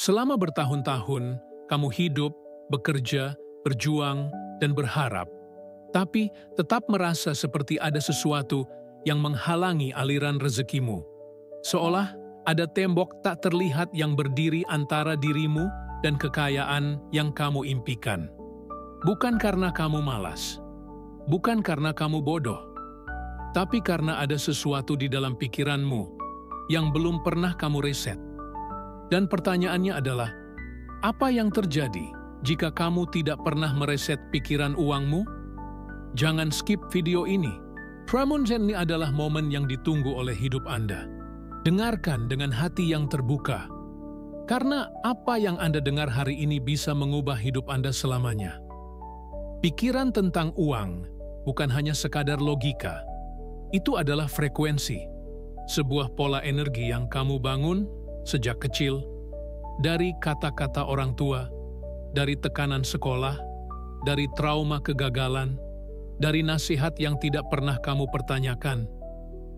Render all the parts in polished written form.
Selama bertahun-tahun, kamu hidup, bekerja, berjuang, dan berharap, tapi tetap merasa seperti ada sesuatu yang menghalangi aliran rezekimu. Seolah ada tembok tak terlihat yang berdiri antara dirimu dan kekayaan yang kamu impikan. Bukan karena kamu malas, bukan karena kamu bodoh, tapi karena ada sesuatu di dalam pikiranmu yang belum pernah kamu reset. Dan pertanyaannya adalah, apa yang terjadi jika kamu tidak pernah mereset pikiran uangmu? Jangan skip video ini. Pramunjen ini adalah momen yang ditunggu oleh hidup Anda. Dengarkan dengan hati yang terbuka. Karena apa yang Anda dengar hari ini bisa mengubah hidup Anda selamanya. Pikiran tentang uang bukan hanya sekadar logika. Itu adalah frekuensi. Sebuah pola energi yang kamu bangun sejak kecil, dari kata-kata orang tua, dari tekanan sekolah, dari trauma kegagalan, dari nasihat yang tidak pernah kamu pertanyakan.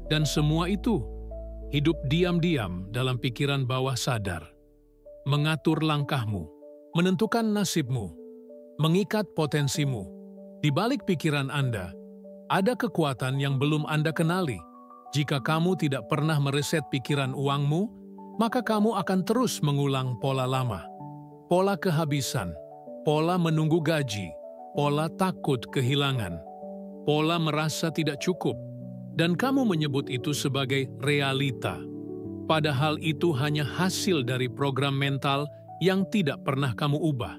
Dan semua itu hidup diam-diam dalam pikiran bawah sadar. Mengatur langkahmu, menentukan nasibmu, mengikat potensimu. Di balik pikiran Anda, ada kekuatan yang belum Anda kenali. Jika kamu tidak pernah mereset pikiran uangmu, maka kamu akan terus mengulang pola lama. Pola kehabisan, pola menunggu gaji, pola takut kehilangan, pola merasa tidak cukup, dan kamu menyebut itu sebagai realita. Padahal itu hanya hasil dari program mental yang tidak pernah kamu ubah.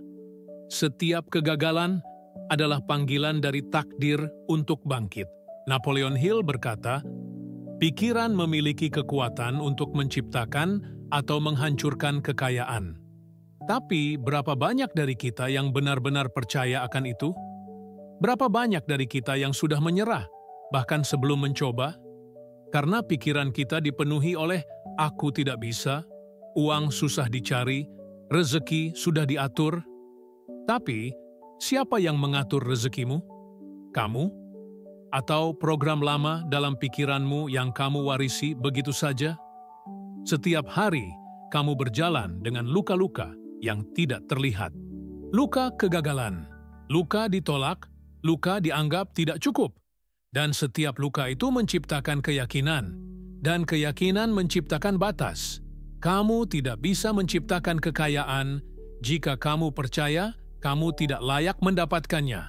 Setiap kegagalan adalah panggilan dari takdir untuk bangkit. Napoleon Hill berkata, pikiran memiliki kekuatan untuk menciptakan atau menghancurkan kekayaan. Tapi berapa banyak dari kita yang benar-benar percaya akan itu? Berapa banyak dari kita yang sudah menyerah, bahkan sebelum mencoba? Karena pikiran kita dipenuhi oleh aku tidak bisa, uang susah dicari, rezeki sudah diatur. Tapi, siapa yang mengatur rezekimu? Kamu? Atau program lama dalam pikiranmu yang kamu warisi begitu saja? Setiap hari, kamu berjalan dengan luka-luka yang tidak terlihat. Luka kegagalan, luka ditolak, luka dianggap tidak cukup. Dan setiap luka itu menciptakan keyakinan, dan keyakinan menciptakan batas. Kamu tidak bisa menciptakan kekayaan jika kamu percaya kamu tidak layak mendapatkannya.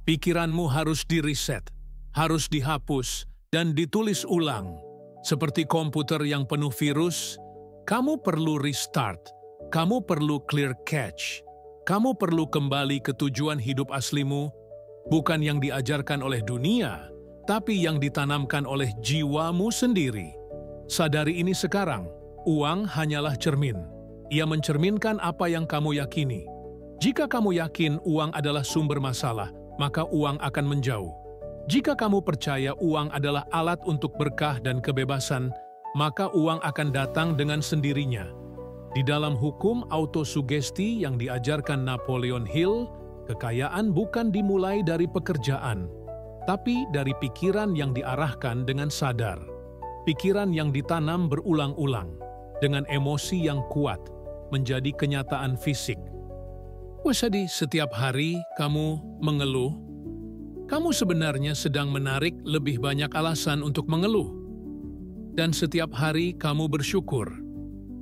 Pikiranmu harus di-reset, harus dihapus, dan ditulis ulang. Seperti komputer yang penuh virus, kamu perlu restart, kamu perlu clear cache, kamu perlu kembali ke tujuan hidup aslimu, bukan yang diajarkan oleh dunia, tapi yang ditanamkan oleh jiwamu sendiri. Sadari ini sekarang, uang hanyalah cermin. Ia mencerminkan apa yang kamu yakini. Jika kamu yakin uang adalah sumber masalah, maka uang akan menjauh. Jika kamu percaya uang adalah alat untuk berkah dan kebebasan, maka uang akan datang dengan sendirinya. Di dalam hukum autosugesti yang diajarkan Napoleon Hill, kekayaan bukan dimulai dari pekerjaan, tapi dari pikiran yang diarahkan dengan sadar. Pikiran yang ditanam berulang-ulang, dengan emosi yang kuat, menjadi kenyataan fisik. Jadi setiap hari kamu mengeluh, kamu sebenarnya sedang menarik lebih banyak alasan untuk mengeluh. Dan setiap hari kamu bersyukur,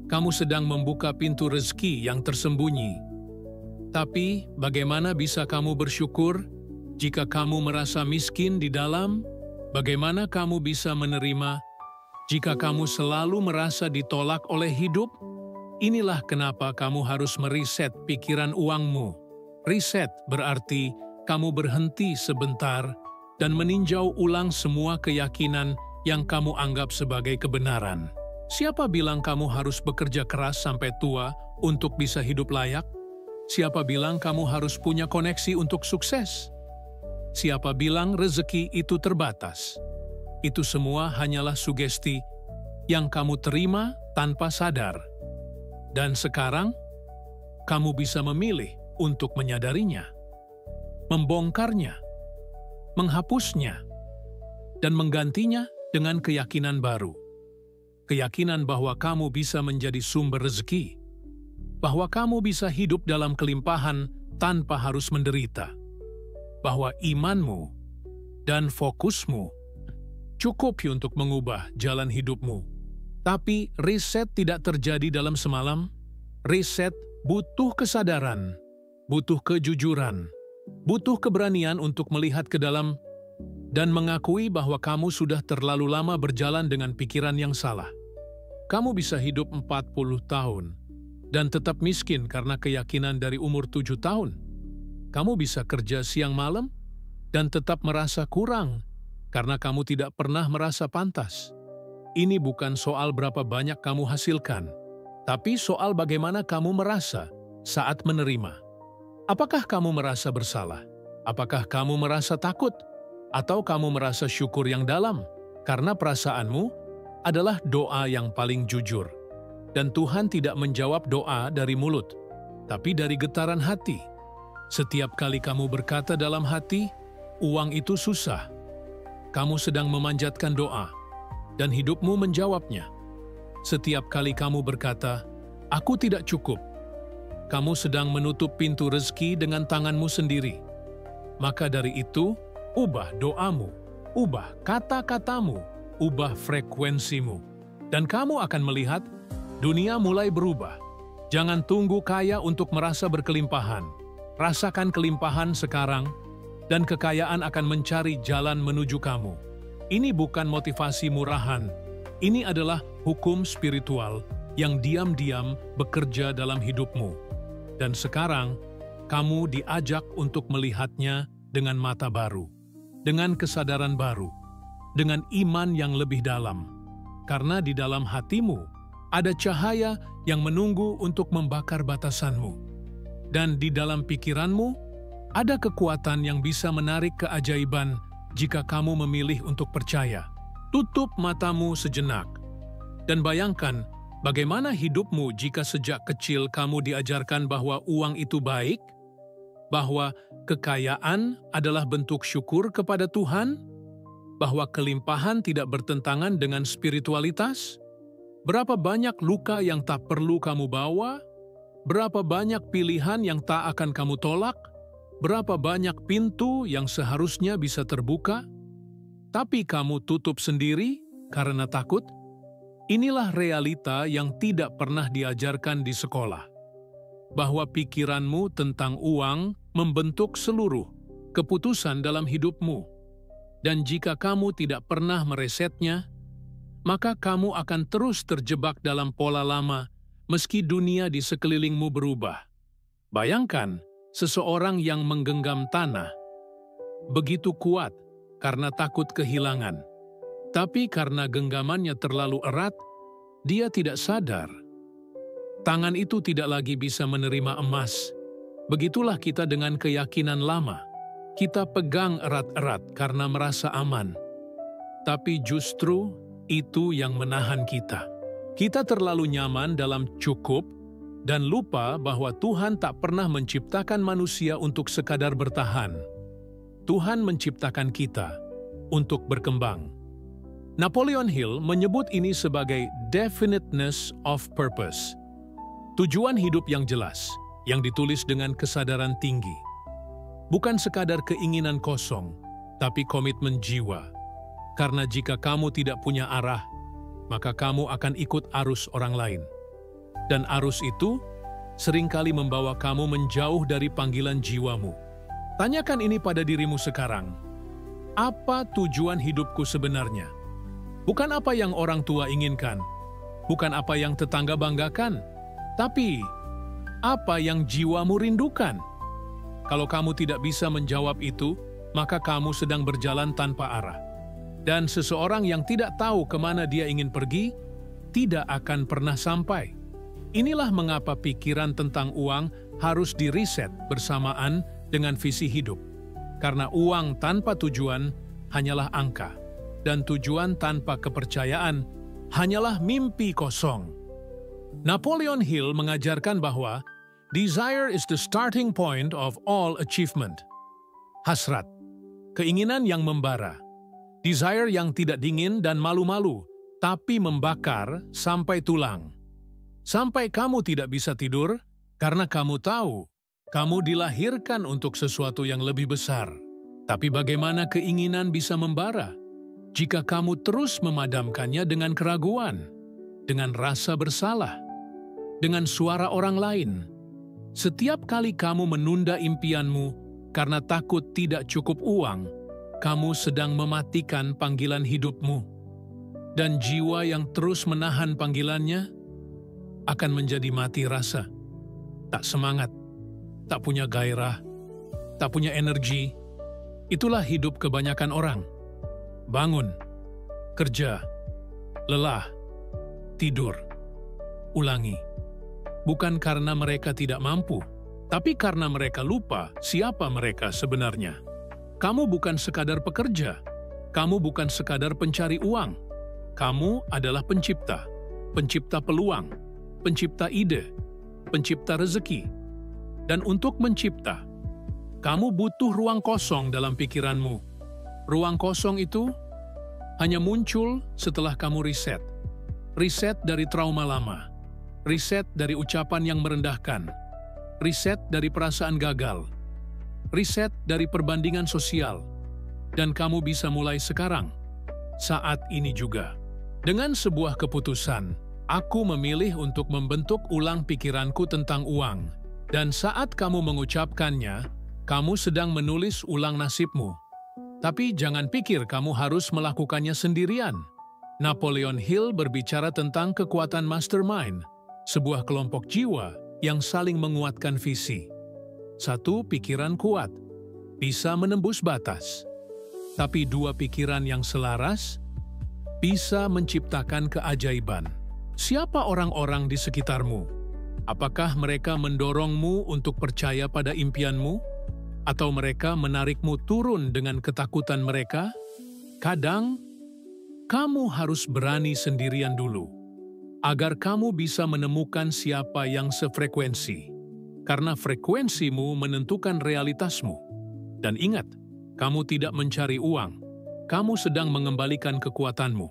kamu sedang membuka pintu rezeki yang tersembunyi. Tapi bagaimana bisa kamu bersyukur jika kamu merasa miskin di dalam? Bagaimana kamu bisa menerima jika kamu selalu merasa ditolak oleh hidup? Inilah kenapa kamu harus mereset pikiran uangmu. Reset berarti kamu berhenti sebentar dan meninjau ulang semua keyakinan yang kamu anggap sebagai kebenaran. Siapa bilang kamu harus bekerja keras sampai tua untuk bisa hidup layak? Siapa bilang kamu harus punya koneksi untuk sukses? Siapa bilang rezeki itu terbatas? Itu semua hanyalah sugesti yang kamu terima tanpa sadar. Dan sekarang, kamu bisa memilih untuk menyadarinya, membongkarnya, menghapusnya, dan menggantinya dengan keyakinan baru. Keyakinan bahwa kamu bisa menjadi sumber rezeki. bahwa kamu bisa hidup dalam kelimpahan tanpa harus menderita, bahwa imanmu dan fokusmu cukup untuk mengubah jalan hidupmu. Tapi riset tidak terjadi dalam semalam. Riset butuh kesadaran, butuh kejujuran, butuh keberanian untuk melihat ke dalam dan mengakui bahwa kamu sudah terlalu lama berjalan dengan pikiran yang salah. Kamu bisa hidup 40 tahun dan tetap miskin karena keyakinan dari umur 7 tahun. Kamu bisa kerja siang malam dan tetap merasa kurang karena kamu tidak pernah merasa pantas. Ini bukan soal berapa banyak kamu hasilkan, tapi soal bagaimana kamu merasa saat menerima. Apakah kamu merasa bersalah? Apakah kamu merasa takut? Atau kamu merasa syukur yang dalam? Karena perasaanmu adalah doa yang paling jujur. Dan Tuhan tidak menjawab doa dari mulut, tapi dari getaran hati. Setiap kali kamu berkata dalam hati, uang itu susah, kamu sedang memanjatkan doa, dan hidupmu menjawabnya. Setiap kali kamu berkata, aku tidak cukup, kamu sedang menutup pintu rezeki dengan tanganmu sendiri. Maka dari itu, ubah doamu, ubah kata-katamu, ubah frekuensimu, dan kamu akan melihat dunia mulai berubah. Jangan tunggu kaya untuk merasa berkelimpahan. Rasakan kelimpahan sekarang, dan kekayaan akan mencari jalan menuju kamu. Ini bukan motivasi murahan. Ini adalah hukum spiritual yang diam-diam bekerja dalam hidupmu. Dan sekarang, kamu diajak untuk melihatnya dengan mata baru, dengan kesadaran baru, dengan iman yang lebih dalam. Karena di dalam hatimu ada cahaya yang menunggu untuk membakar batasanmu. Dan di dalam pikiranmu ada kekuatan yang bisa menarik keajaiban jika kamu memilih untuk percaya. Tutup matamu sejenak dan bayangkan bagaimana hidupmu jika sejak kecil kamu diajarkan bahwa uang itu baik, bahwa kekayaan adalah bentuk syukur kepada Tuhan, bahwa kelimpahan tidak bertentangan dengan spiritualitas. Berapa banyak luka yang tak perlu kamu bawa? Berapa banyak pilihan yang tak akan kamu tolak? Berapa banyak pintu yang seharusnya bisa terbuka, tapi kamu tutup sendiri karena takut? Inilah realita yang tidak pernah diajarkan di sekolah. Bahwa pikiranmu tentang uang membentuk seluruh keputusan dalam hidupmu. Dan jika kamu tidak pernah meresetnya, maka kamu akan terus terjebak dalam pola lama meski dunia di sekelilingmu berubah. Bayangkan, seseorang yang menggenggam tanah begitu kuat karena takut kehilangan. Tapi karena genggamannya terlalu erat, dia tidak sadar. Tangan itu tidak lagi bisa menerima emas. Begitulah kita dengan keyakinan lama. Kita pegang erat-erat karena merasa aman. Tapi justru itu yang menahan kita. Kita terlalu nyaman dalam cukup dan lupa bahwa Tuhan tak pernah menciptakan manusia untuk sekadar bertahan. Tuhan menciptakan kita untuk berkembang. Napoleon Hill menyebut ini sebagai definiteness of purpose. Tujuan hidup yang jelas, yang ditulis dengan kesadaran tinggi. Bukan sekadar keinginan kosong, tapi komitmen jiwa. Karena jika kamu tidak punya arah, maka kamu akan ikut arus orang lain. Dan arus itu seringkali membawa kamu menjauh dari panggilan jiwamu. Tanyakan ini pada dirimu sekarang. Apa tujuan hidupku sebenarnya? Bukan apa yang orang tua inginkan, bukan apa yang tetangga banggakan, tapi apa yang jiwamu rindukan. Kalau kamu tidak bisa menjawab itu, maka kamu sedang berjalan tanpa arah. Dan seseorang yang tidak tahu kemana dia ingin pergi, tidak akan pernah sampai. Inilah mengapa pikiran tentang uang harus diriset bersamaan dengan visi hidup. Karena uang tanpa tujuan hanyalah angka, dan tujuan tanpa kepercayaan hanyalah mimpi kosong. Napoleon Hill mengajarkan bahwa desire is the starting point of all achievement. Hasrat, keinginan yang membara, desire yang tidak dingin dan malu-malu, tapi membakar sampai tulang. Sampai kamu tidak bisa tidur Karena kamu tahu, kamu dilahirkan untuk sesuatu yang lebih besar. Tapi bagaimana keinginan bisa membara jika kamu terus memadamkannya dengan keraguan, dengan rasa bersalah, dengan suara orang lain? Setiap kali kamu menunda impianmu karena takut tidak cukup uang, kamu sedang mematikan panggilan hidupmu. Dan jiwa yang terus menahan panggilannya akan menjadi mati rasa. Tak semangat, tak punya gairah, tak punya energi. Itulah hidup kebanyakan orang. Bangun, kerja, lelah, tidur, ulangi. Bukan karena mereka tidak mampu, tapi karena mereka lupa siapa mereka sebenarnya. Kamu bukan sekadar pekerja, kamu bukan sekadar pencari uang. Kamu adalah pencipta, pencipta peluang, pencipta ide, pencipta rezeki. Dan untuk mencipta, kamu butuh ruang kosong dalam pikiranmu. Ruang kosong itu hanya muncul setelah kamu riset. Riset dari trauma lama, riset dari ucapan yang merendahkan, riset dari perasaan gagal, riset dari perbandingan sosial. Dan kamu bisa mulai sekarang, saat ini juga. Dengan sebuah keputusan, aku memilih untuk membentuk ulang pikiranku tentang uang. Dan saat kamu mengucapkannya, kamu sedang menulis ulang nasibmu. Tapi jangan pikir kamu harus melakukannya sendirian. Napoleon Hill berbicara tentang kekuatan mastermind, sebuah kelompok jiwa yang saling menguatkan visi. Satu pikiran kuat, bisa menembus batas. Tapi dua pikiran yang selaras, bisa menciptakan keajaiban. Siapa orang-orang di sekitarmu? Apakah mereka mendorongmu untuk percaya pada impianmu? Atau mereka menarikmu turun dengan ketakutan mereka? Kadang, kamu harus berani sendirian dulu, agar kamu bisa menemukan siapa yang sefrekuensi. Karena frekuensimu menentukan realitasmu. Dan ingat, kamu tidak mencari uang, kamu sedang mengembalikan kekuatanmu.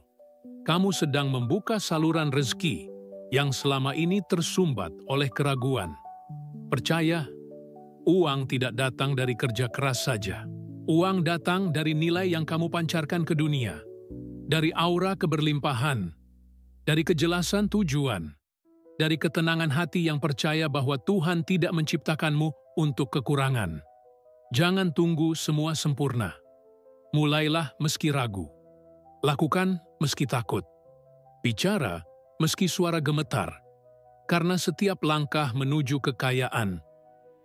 Kamu sedang membuka saluran rezeki yang selama ini tersumbat oleh keraguan. Percaya, uang tidak datang dari kerja keras saja. Uang datang dari nilai yang kamu pancarkan ke dunia, dari aura keberlimpahan, dari kejelasan tujuan, dari ketenangan hati yang percaya bahwa Tuhan tidak menciptakanmu untuk kekurangan. Jangan tunggu semua sempurna. Mulailah meski ragu. Lakukan meski takut. Bicara meski suara gemetar, karena setiap langkah menuju kekayaan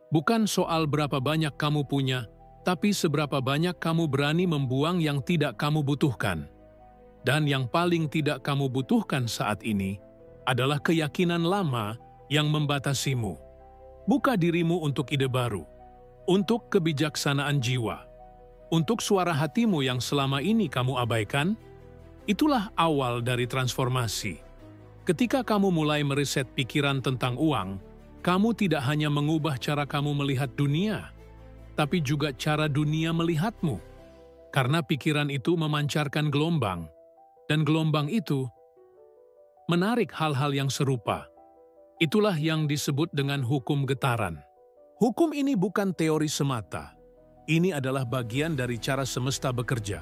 bukan soal berapa banyak kamu punya, tapi seberapa banyak kamu berani membuang yang tidak kamu butuhkan. Dan yang paling tidak kamu butuhkan saat ini adalah keyakinan lama yang membatasimu. Buka dirimu untuk ide baru, untuk kebijaksanaan jiwa, untuk suara hatimu yang selama ini kamu abaikan. Itulah awal dari transformasi. Ketika kamu mulai meriset pikiran tentang uang, kamu tidak hanya mengubah cara kamu melihat dunia, tapi juga cara dunia melihatmu. Karena pikiran itu memancarkan gelombang, dan gelombang itu menarik hal-hal yang serupa. Itulah yang disebut dengan hukum getaran. Hukum ini bukan teori semata. Ini adalah bagian dari cara semesta bekerja.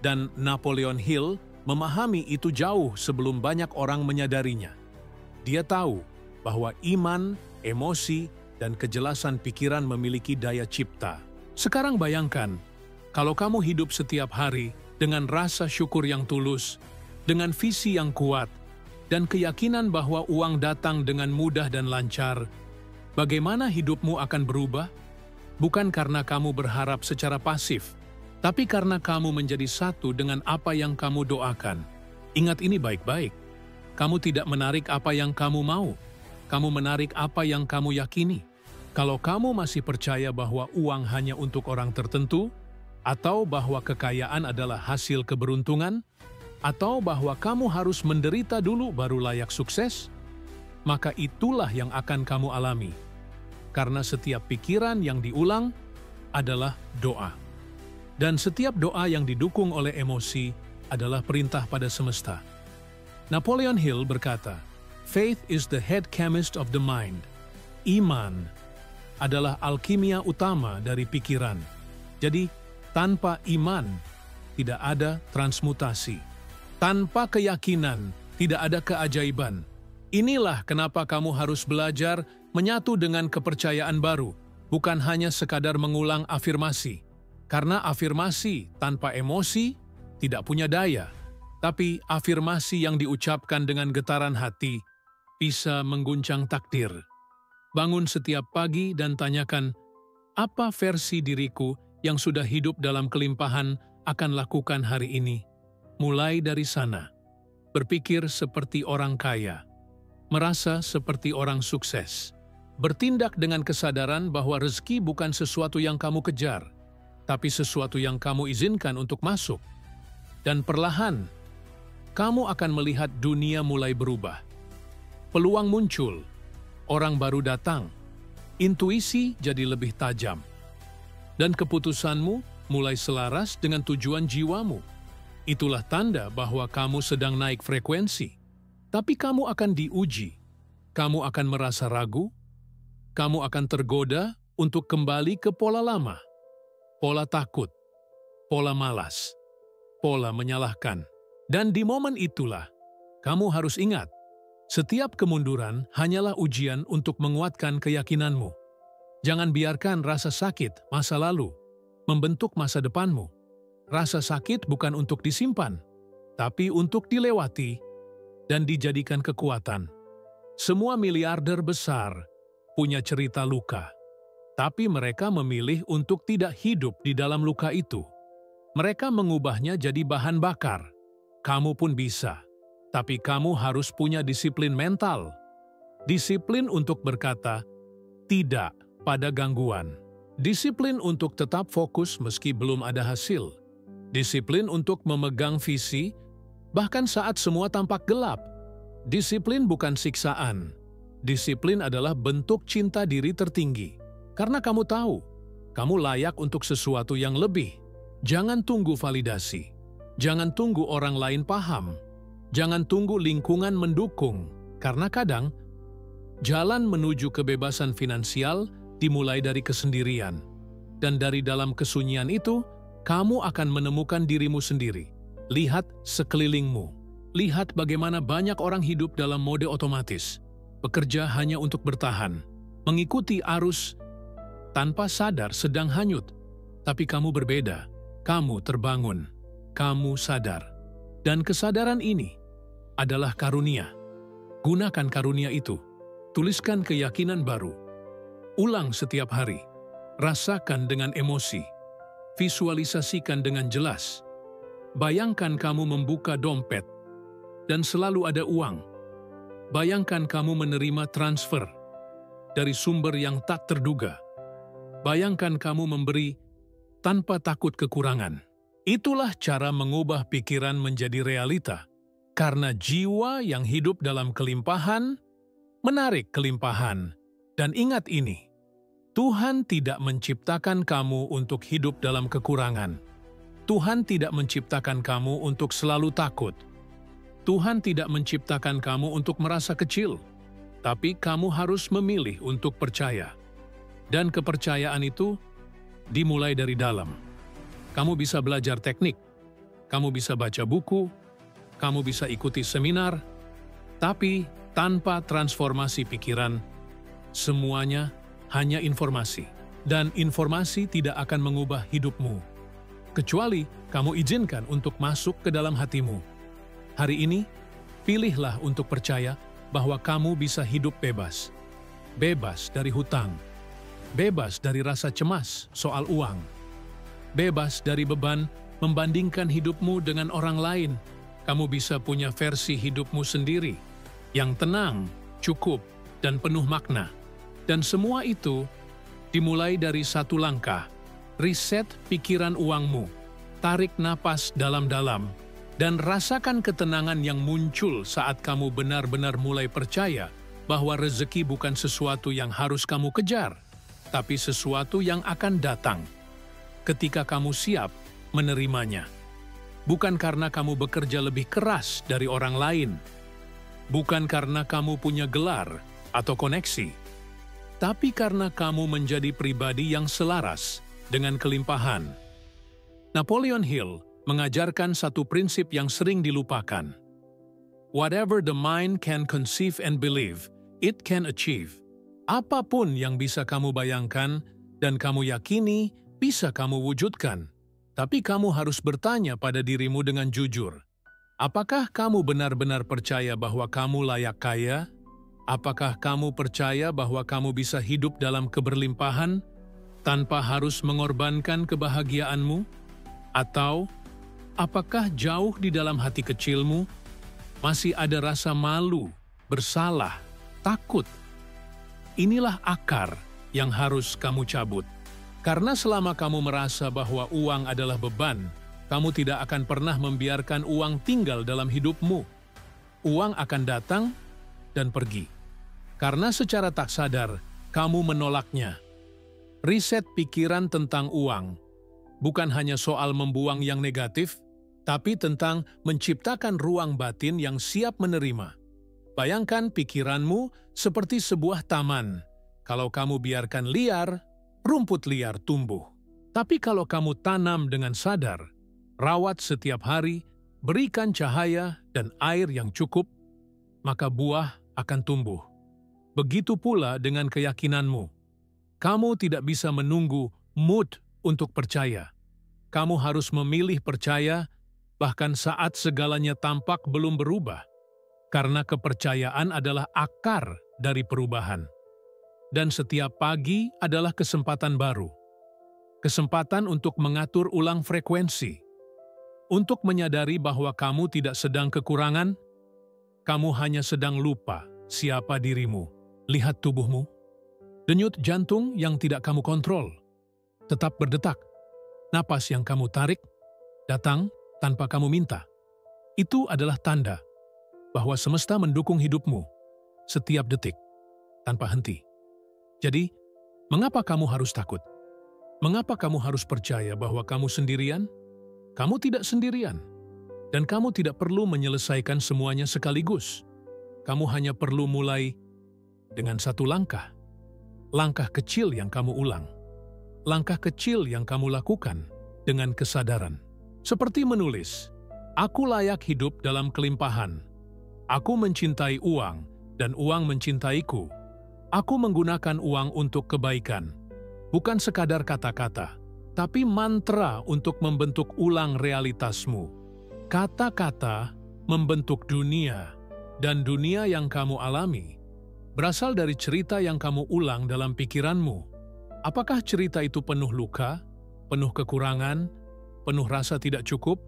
Dan Napoleon Hill memahami itu jauh sebelum banyak orang menyadarinya. Dia tahu bahwa iman, emosi, dan kejelasan pikiran memiliki daya cipta. Sekarang bayangkan, kalau kamu hidup setiap hari dengan rasa syukur yang tulus, dengan visi yang kuat, dan keyakinan bahwa uang datang dengan mudah dan lancar, bagaimana hidupmu akan berubah? Bukan karena kamu berharap secara pasif, tapi karena kamu menjadi satu dengan apa yang kamu doakan. Ingat ini baik-baik. Kamu tidak menarik apa yang kamu mau. Kamu menarik apa yang kamu yakini. Kalau kamu masih percaya bahwa uang hanya untuk orang tertentu, atau bahwa kekayaan adalah hasil keberuntungan, atau bahwa kamu harus menderita dulu baru layak sukses, maka itulah yang akan kamu alami. Karena setiap pikiran yang diulang adalah doa. Dan setiap doa yang didukung oleh emosi adalah perintah pada semesta. Napoleon Hill berkata, "Faith is the head chemist of the mind." Iman adalah alkimia utama dari pikiran. Jadi, tanpa iman, tidak ada transmutasi. Tanpa keyakinan, tidak ada keajaiban. Inilah kenapa kamu harus belajar menyatu dengan kepercayaan baru, bukan hanya sekadar mengulang afirmasi. Karena afirmasi tanpa emosi tidak punya daya, tapi afirmasi yang diucapkan dengan getaran hati bisa mengguncang takdir. Bangun setiap pagi dan tanyakan, apa versi diriku yang sudah hidup dalam kelimpahan akan lakukan hari ini? Mulai dari sana, berpikir seperti orang kaya, merasa seperti orang sukses, bertindak dengan kesadaran bahwa rezeki bukan sesuatu yang kamu kejar, tapi sesuatu yang kamu izinkan untuk masuk. Dan perlahan, kamu akan melihat dunia mulai berubah. Peluang muncul, orang baru datang, intuisi jadi lebih tajam, dan keputusanmu mulai selaras dengan tujuan jiwamu. Itulah tanda bahwa kamu sedang naik frekuensi. Tapi kamu akan diuji, kamu akan merasa ragu, kamu akan tergoda untuk kembali ke pola lama. Pola takut, pola malas, pola menyalahkan. Dan di momen itulah, kamu harus ingat, setiap kemunduran hanyalah ujian untuk menguatkan keyakinanmu. Jangan biarkan rasa sakit masa lalu membentuk masa depanmu. Rasa sakit bukan untuk disimpan, tapi untuk dilewati dan dijadikan kekuatan. Semua miliarder besar punya cerita luka, tapi mereka memilih untuk tidak hidup di dalam luka itu. Mereka mengubahnya jadi bahan bakar. Kamu pun bisa. Tapi kamu harus punya disiplin mental. Disiplin untuk berkata, tidak pada gangguan. Disiplin untuk tetap fokus meski belum ada hasil. Disiplin untuk memegang visi, bahkan saat semua tampak gelap. Disiplin bukan siksaan. Disiplin adalah bentuk cinta diri tertinggi. Karena kamu tahu, kamu layak untuk sesuatu yang lebih. Jangan tunggu validasi. Jangan tunggu orang lain paham. Jangan tunggu lingkungan mendukung, karena kadang jalan menuju kebebasan finansial dimulai dari kesendirian. Dan dari dalam kesunyian itu, kamu akan menemukan dirimu sendiri. Lihat sekelilingmu. Lihat bagaimana banyak orang hidup dalam mode otomatis, bekerja hanya untuk bertahan, mengikuti arus tanpa sadar sedang hanyut. Tapi kamu berbeda. Kamu terbangun. Kamu sadar. Dan kesadaran ini adalah karunia. Gunakan karunia itu. Tuliskan keyakinan baru. Ulang setiap hari. Rasakan dengan emosi. Visualisasikan dengan jelas. Bayangkan kamu membuka dompet dan selalu ada uang. Bayangkan kamu menerima transfer dari sumber yang tak terduga. Bayangkan kamu memberi tanpa takut kekurangan. Itulah cara mengubah pikiran menjadi realita. Karena jiwa yang hidup dalam kelimpahan, menarik kelimpahan. Dan ingat ini, Tuhan tidak menciptakan kamu untuk hidup dalam kekurangan. Tuhan tidak menciptakan kamu untuk selalu takut. Tuhan tidak menciptakan kamu untuk merasa kecil. Tapi kamu harus memilih untuk percaya. Dan kepercayaan itu dimulai dari dalam. Kamu bisa belajar teknik, kamu bisa baca buku, kamu bisa ikuti seminar, tapi tanpa transformasi pikiran, semuanya hanya informasi. Dan informasi tidak akan mengubah hidupmu, kecuali kamu izinkan untuk masuk ke dalam hatimu. Hari ini, pilihlah untuk percaya bahwa kamu bisa hidup bebas. Bebas dari hutang, bebas dari rasa cemas soal uang, bebas dari beban membandingkan hidupmu dengan orang lain. Kamu bisa punya versi hidupmu sendiri, yang tenang, cukup, dan penuh makna. Dan semua itu dimulai dari satu langkah. Riset pikiran uangmu, tarik napas dalam-dalam, dan rasakan ketenangan yang muncul saat kamu benar-benar mulai percaya bahwa rezeki bukan sesuatu yang harus kamu kejar, tapi sesuatu yang akan datang ketika kamu siap menerimanya. Bukan karena kamu bekerja lebih keras dari orang lain, bukan karena kamu punya gelar atau koneksi, tapi karena kamu menjadi pribadi yang selaras dengan kelimpahan. Napoleon Hill mengajarkan satu prinsip yang sering dilupakan. Whatever the mind can conceive and believe, it can achieve. Apapun yang bisa kamu bayangkan dan kamu yakini bisa kamu wujudkan. Tapi kamu harus bertanya pada dirimu dengan jujur. Apakah kamu benar-benar percaya bahwa kamu layak kaya? Apakah kamu percaya bahwa kamu bisa hidup dalam keberlimpahan tanpa harus mengorbankan kebahagiaanmu? Atau apakah jauh di dalam hati kecilmu masih ada rasa malu, bersalah, takut? Inilah akar yang harus kamu cabut. Karena selama kamu merasa bahwa uang adalah beban, kamu tidak akan pernah membiarkan uang tinggal dalam hidupmu. Uang akan datang dan pergi. Karena secara tak sadar, kamu menolaknya. Riset pikiran tentang uang bukan hanya soal membuang yang negatif, tapi tentang menciptakan ruang batin yang siap menerima. Bayangkan pikiranmu seperti sebuah taman. Kalau kamu biarkan liar, rumput liar tumbuh. Tapi kalau kamu tanam dengan sadar, rawat setiap hari, berikan cahaya dan air yang cukup, maka buah akan tumbuh. Begitu pula dengan keyakinanmu. Kamu tidak bisa menunggu mood untuk percaya. Kamu harus memilih percaya bahkan saat segalanya tampak belum berubah, karena kepercayaan adalah akar dari perubahan. Dan setiap pagi adalah kesempatan baru. Kesempatan untuk mengatur ulang frekuensi. Untuk menyadari bahwa kamu tidak sedang kekurangan, kamu hanya sedang lupa siapa dirimu. Lihat tubuhmu. Denyut jantung yang tidak kamu kontrol. Tetap berdetak. Napas yang kamu tarik, datang tanpa kamu minta. Itu adalah tanda bahwa semesta mendukung hidupmu setiap detik, tanpa henti. Jadi, mengapa kamu harus takut? Mengapa kamu harus percaya bahwa kamu sendirian? Kamu tidak sendirian. Dan kamu tidak perlu menyelesaikan semuanya sekaligus. Kamu hanya perlu mulai dengan satu langkah. Langkah kecil yang kamu ulang. Langkah kecil yang kamu lakukan dengan kesadaran. Seperti menulis, aku layak hidup dalam kelimpahan. Aku mencintai uang, dan uang mencintaiku. Aku menggunakan uang untuk kebaikan. Bukan sekadar kata-kata, tapi mantra untuk membentuk ulang realitasmu. Kata-kata membentuk dunia, dan dunia yang kamu alami berasal dari cerita yang kamu ulang dalam pikiranmu. Apakah cerita itu penuh luka, penuh kekurangan, penuh rasa tidak cukup,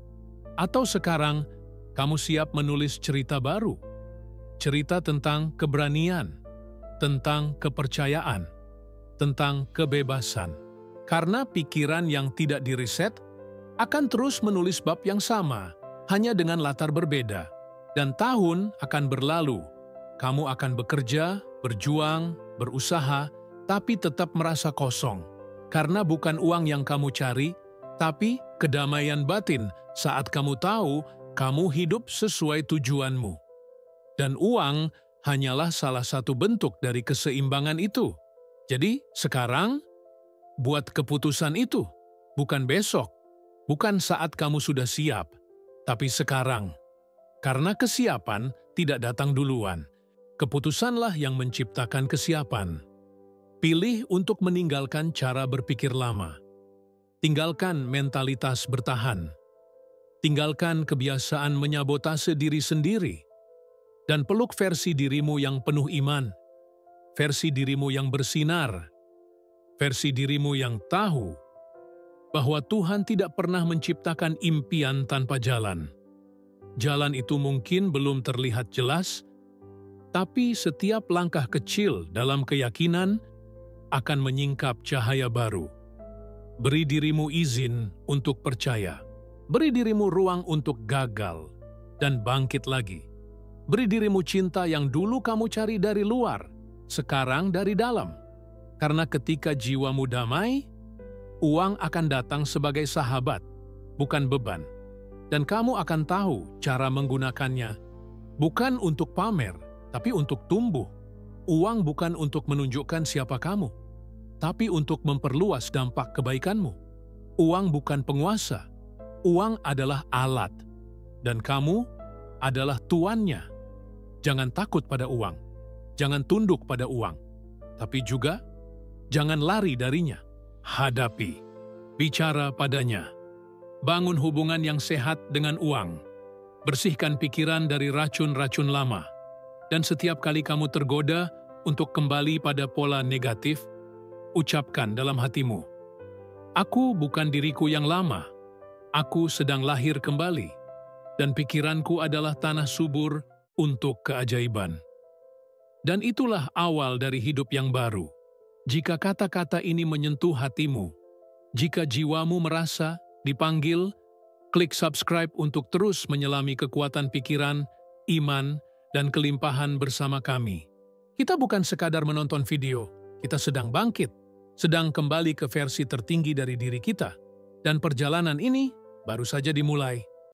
atau sekarang kamu siap menulis cerita baru? Cerita tentang keberanian, tentang kepercayaan, tentang kebebasan. Karena pikiran yang tidak diriset akan terus menulis bab yang sama, hanya dengan latar berbeda. Dan tahun akan berlalu, kamu akan bekerja, berjuang, berusaha, tapi tetap merasa kosong. Karena bukan uang yang kamu cari, tapi kedamaian batin saat kamu tahu kamu hidup sesuai tujuanmu. Dan uang hanyalah salah satu bentuk dari keseimbangan itu. Jadi sekarang, buat keputusan itu. Bukan besok, bukan saat kamu sudah siap, tapi sekarang. Karena kesiapan tidak datang duluan. Keputusanlah yang menciptakan kesiapan. Pilih untuk meninggalkan cara berpikir lama. Tinggalkan mentalitas bertahan. Tinggalkan kebiasaan menyabotase diri sendiri. Dan peluk versi dirimu yang penuh iman. Versi dirimu yang bersinar. Versi dirimu yang tahu bahwa Tuhan tidak pernah menciptakan impian tanpa jalan. Jalan itu mungkin belum terlihat jelas, tapi setiap langkah kecil dalam keyakinan akan menyingkap cahaya baru. Beri dirimu izin untuk percaya. Beri dirimu ruang untuk gagal dan bangkit lagi. Beri dirimu cinta yang dulu kamu cari dari luar, sekarang dari dalam. Karena ketika jiwamu damai, uang akan datang sebagai sahabat, bukan beban. Dan kamu akan tahu cara menggunakannya, bukan untuk pamer, tapi untuk tumbuh. Uang bukan untuk menunjukkan siapa kamu, tapi untuk memperluas dampak kebaikanmu. Uang bukan penguasa. Uang adalah alat, dan kamu adalah tuannya. Jangan takut pada uang, jangan tunduk pada uang, tapi juga jangan lari darinya. Hadapi, bicara padanya. Bangun hubungan yang sehat dengan uang. Bersihkan pikiran dari racun-racun lama. Dan setiap kali kamu tergoda untuk kembali pada pola negatif, ucapkan dalam hatimu, "Aku bukan diriku yang lama. Aku sedang lahir kembali. Dan pikiranku adalah tanah subur untuk keajaiban." Dan itulah awal dari hidup yang baru. Jika kata-kata ini menyentuh hatimu, jika jiwamu merasa dipanggil, klik subscribe untuk terus menyelami kekuatan pikiran, iman, dan kelimpahan bersama kami. Kita bukan sekadar menonton video, kita sedang bangkit, sedang kembali ke versi tertinggi dari diri kita. Dan perjalanan ini baru saja dimulai.